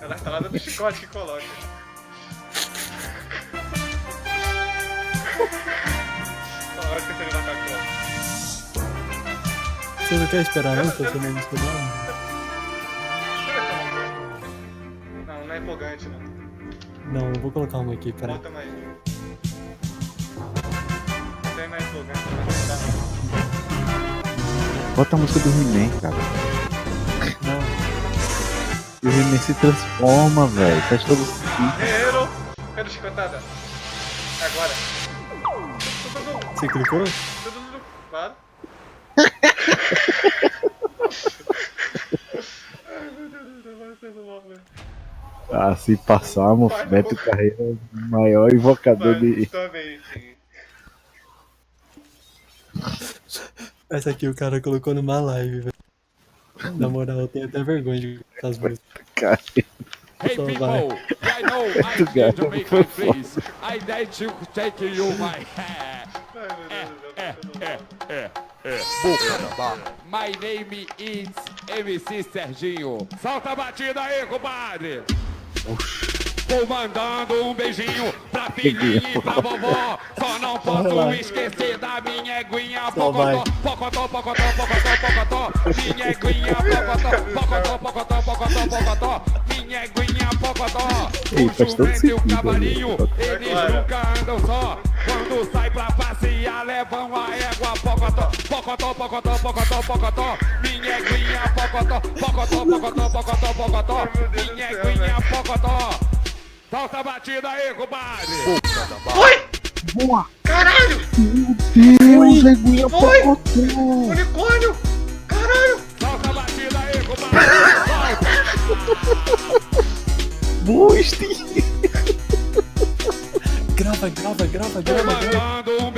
Ela tá lá no chicote que coloca. Olha que você macacão. Você não quer esperar não? Tá sendo estudado? Não, não é empolgante não. Não, eu vou colocar uma aqui, peraí. Bota mais um. Isso aí não é empolgante, não dá não. Bota a música do He-Man, cara. Não, E o He-Man se transforma, velho. Faz todo sentido. Guerreiro! Cadê a chicotada? Agora. você clicou? Claro. Ai meu Deus do céu, vai ser mal, velho. Ah, se passarmos, Vai, Beto não. Carreira é o maior invocador de. Também, sim. Essa aqui o cara colocou numa live, velho. Na moral, eu tenho até vergonha de colocar as músicas. Cara, Hey So people, bye. I know I need to make my place. I need to take you my hair. Ai meu Deus do céu, vai ser mal. My name is MC Serginho. Solta a batida aí, compadre. Vou mandando um beijinho pra filhinha e pra vovó. Só não posso esquecer da minha eguinha pocotó. Pocotó, pocotó, pocotó, pocotó. Minha eguinha pocotó, pocotó, pocotó, pocotó, pocotó. Minha eguinha pocotó. Ei, O faz todo jumento e o sentido, cavalinho, né? eles Claro. nunca andam só. Quando sai pra passear, levam a égua pocotó. Pocotó, pocotó, pocotó, pocotó. Minha eguinha pocotó, pocotó, pocotó, pocotó, pocotó. Minha eguinha pocotó. Solta a batida aí, compadre! boa! Caralho! Deus, Eguinha Foi! Pocotó! Unicórnio! Caralho! Solta a batida aí, compadre! Boost! Grava. Tô mandando um